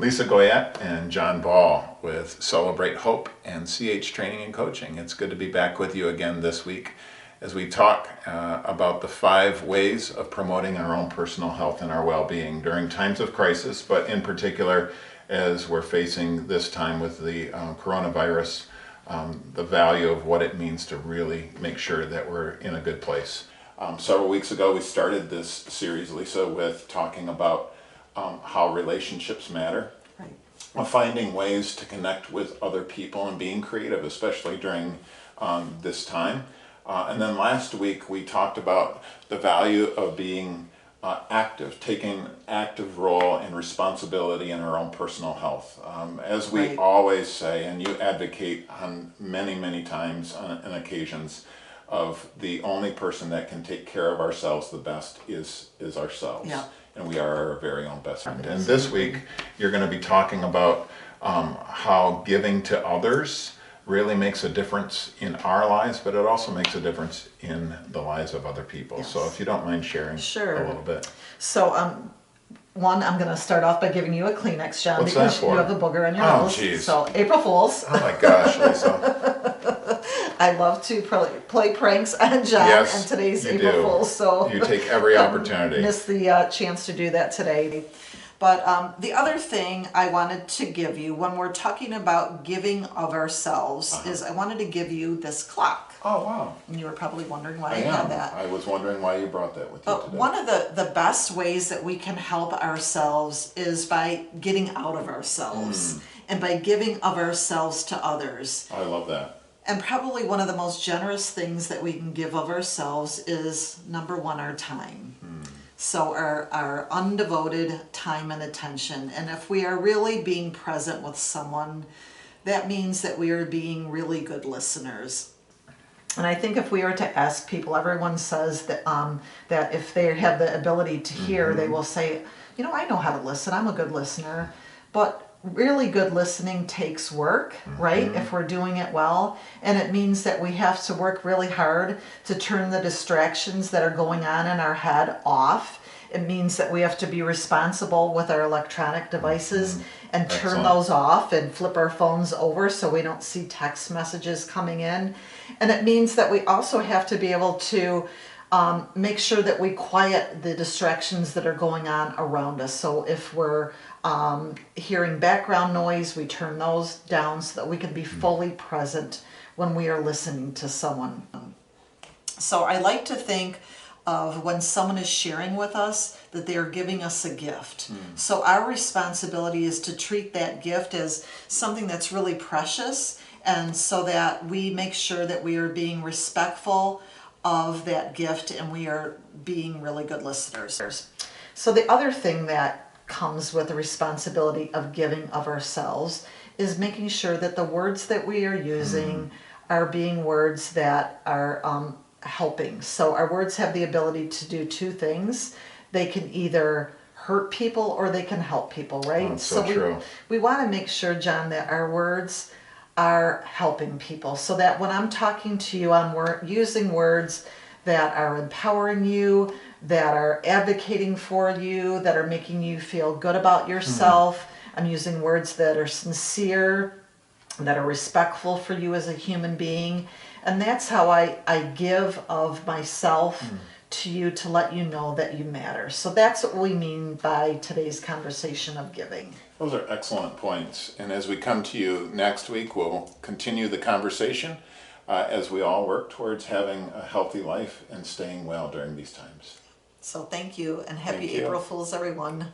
Lisa Goyette and John Ball with Celebrate Hope and CH Training and Coaching. It's good to be back with you again this week as we talk about the 5 ways of promoting our own personal health and our well-being during times of crisis, but in particular as we're facing this time with the coronavirus, the value of what it means to really make sure that we're in a good place. Several weeks ago we started this series, Lisa, with talking about how relationships matter, right. Finding ways to connect with other people and being creative, especially during this time. And then last week we talked about the value of being active, taking an active role and responsibility in our own personal health. As we right. always say, and you advocate on many times and occasions, of the only person that can take care of ourselves the best is ourselves. Yeah. And we are our very own best friend. And this week, you're going to be talking about how giving to others really makes a difference in our lives, but it also makes a difference in the lives of other people. Yes. So if you don't mind sharing a little bit. So one, I'm going to start off by giving you a Kleenex, John, What's because that for? you have a booger in your nose. Geez. So April Fools. Oh my gosh, Lisa. I love to play pranks on John, yes, and today's you April do. Fools, so you take every opportunity. Miss the chance to do that today. But the other thing I wanted to give you when we're talking about giving of ourselves is I wanted to give you this clock. Oh, wow. And you were probably wondering why I had that. I was wondering why you brought that with you today. One of the best ways that we can help ourselves is by getting out of ourselves and by giving of ourselves to others. I love that. And probably one of the most generous things that we can give of ourselves is, number one, our time. So our undevoted time and attention. And if we are really being present with someone, that means that we are being really good listeners. And I think if we were to ask people, everyone says that that if they have the ability to hear, they will say, you know, I know how to listen. I'm a good listener. But really good listening takes work, right? If we're doing it well. And it means that we have to work really hard to turn the distractions that are going on in our head off. It means that we have to be responsible with our electronic devices and turn those off and flip our phones over so we don't see text messages coming in. And it means that we also have to be able to make sure that we quiet the distractions that are going on around us. So if we're hearing background noise, we turn those down so that we can be fully present when we are listening to someone. So I like to think of when someone is sharing with us that they are giving us a gift. So our responsibility is to treat that gift as something that's really precious, and so that we make sure that we are being respectful of that gift and we are being really good listeners. So the other thing that comes with the responsibility of giving of ourselves is making sure that the words that we are using are being words that are helping. So our words have the ability to do 2 things. They can either hurt people or they can help people, right? That's so true. We want to make sure, John, that our words are helping people, so that when I'm talking to you, I'm using words that are empowering you, that are advocating for you, that are making you feel good about yourself. I'm using words that are sincere, that are respectful for you as a human being. And that's how I give of myself to you, to let you know that you matter. So that's what we mean by today's conversation of giving. Those are excellent points. And as we come to you next week, we'll continue the conversation as we all work towards having a healthy life and staying well during these times. So thank you, and happy April Fools, everyone.